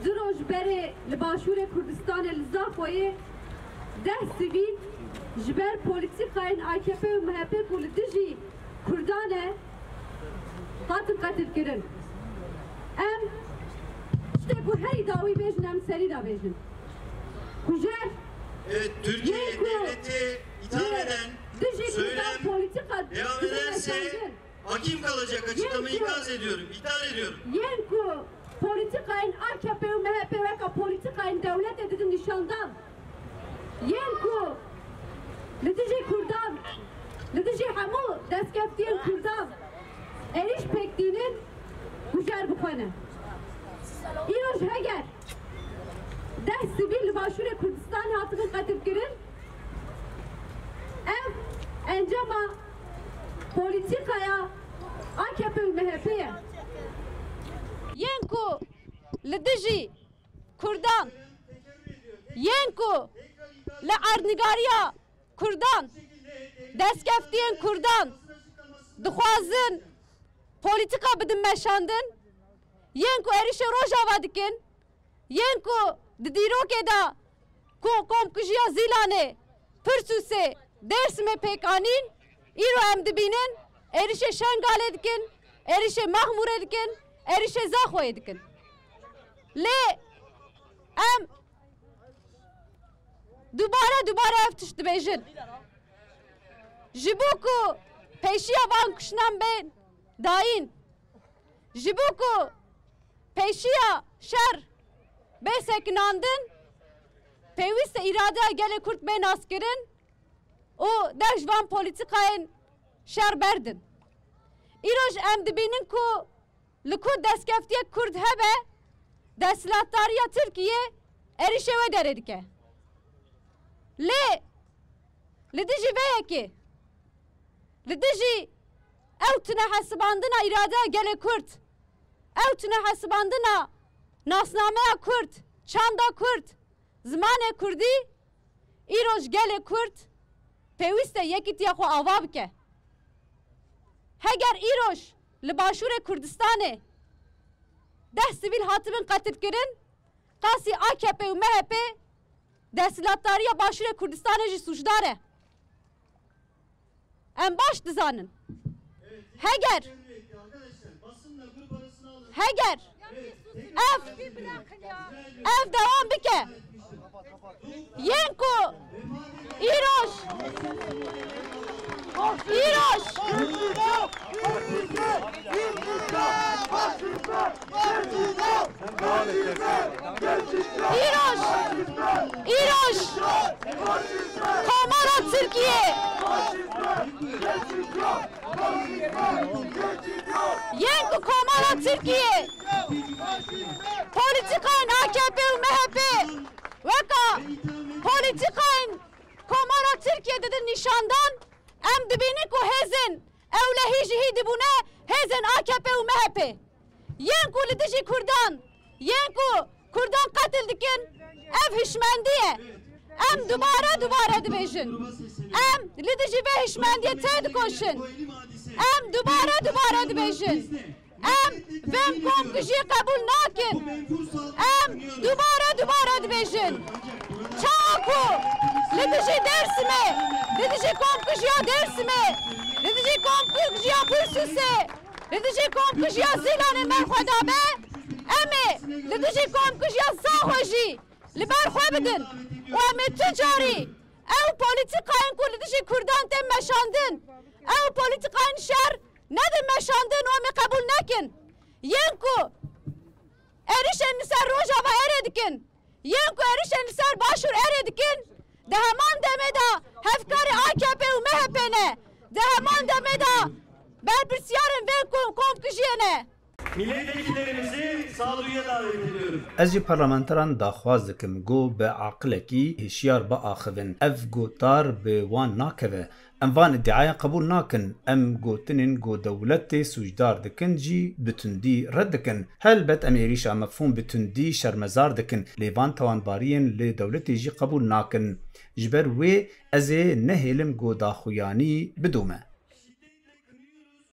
Ziroj beri li başûrê Kurdistanê li Zaxoyê deh sivîl ji ber polîtîkayên AKP û MHP ku li dijî Kurdanê hatin qetilkirin. Em tiştê ku herî dawî bêjin em serî da bêjin. Kujer Türkiye devleti itham eden söylem devam ederse hakim kalacak açıklamayı ikaz ediyorum, ithal ediyorum. Yen ku politikayın AKP ve MHP ve politikayın devlet edildi nişandan. Yen ku netice Kurdan, netice hamu deskeftiyen Kurdan eriş pektiğinin kujer bu konu. İroj heger deh sivil başvuru Kurdistan hattını katıp girin. Ev encama politikaya AKP ve MHP'ye Yenku Lidiji Kurdan Yenku Le Arnigariya Kurdan Deskeftiyen Kurdan Dixwazin politika bidin meşandin Yenku erişe rojava dikin Yenku didirokê da komkujiya zîlanê pirsûsê Dêrsimê pêkanîn îro em dibînin êrişê Şengalê dikin êrişê Mahmûrê dikin êrişê Zaxoyê dikin. Lê em dubare ev tişt dibêjin. Ji bo ku pêşiya van kuşnan bên dayîn ji bo ku pêşiya şer bê sekinandin pêwîst e îradeya gelê Kurd bên naskirin û deh ji van polîtikayên şer berdin. Îroj em dibînin ku li ku destkeftiyek Kurd hebe desthilatdariya Tirkiye êrişê wê derê dike. Lê li dijî vê yekê li dijî ew tune hesibandina îradeya gelê Kurd ew tune hesibandina nasnameya Kurd çanda Kurd zimanê Kurdî îroj gelê Kurd pêwîst e yekîtiya xwe ava bike. Heger îroj li başûrê Kurdistanê deh sivîl hatibin qetilkirin qasî AKP û MHP desthilatdariya başûrê Kurdistanê jî sûcdar e. Em baş dizanin. Heger ev devam bike. Yen ku îroj Komara Türkiye Yenku Komara Türkiye politikayın AKP ve MHP veka politikayın Komara Türkiye dedi nişandan em dibini ku hezin evlehi jihidi bune hezin AKP ve MHP Yenku lidişi Kurdan Yenku Kurdan katil dikin ev hişmendiye em dubare dibêjin em lidijî vê hişmendiyê tê dikoşin em dubare dibêjin em vêm komkujiyê qebûl nakin em dubare dibêjin çawa ku lidijî Dêrsimê lidijî komkujiya Dêrsimê lidijî komkujiya Pirsûsê lidijî komkujiya Zîlanê me xwe dabe em ê lidijî komkujiya Zaxo jî li ber xwe bidin û em ê ti carî ew polîtikayên ku li dijî Kurdan tên meşandin ew polîtikayên şer nedin meşandin û em ê qebûl nekin yên ku êrişên li ser Rojava erê dikin yên ku êrişên li ser Başûr erê dikin di heman demê da hevkarê AKP û MHP ne di heman demê da berpirsyarên vê komkujiyê ne Milletvekillerimizi sağduyuya davet ediyorum. Ez jî parlamenteran daxwaz dikim got bi aqilekî hişyar biaxivin. Ev gotar bi wan nakeve. Em van iddiaya qebûl nakin. Em gotinên got dewletê sûcdar dikin jî bi tundî red dikin. Helbet em êrîşa mefhûm bi tundî şermezar dikin. Lê van tawanbariyên li dewletê jî qebûl nakin. Ji ber wê ez ê nehêlim got daxuyanî bidome.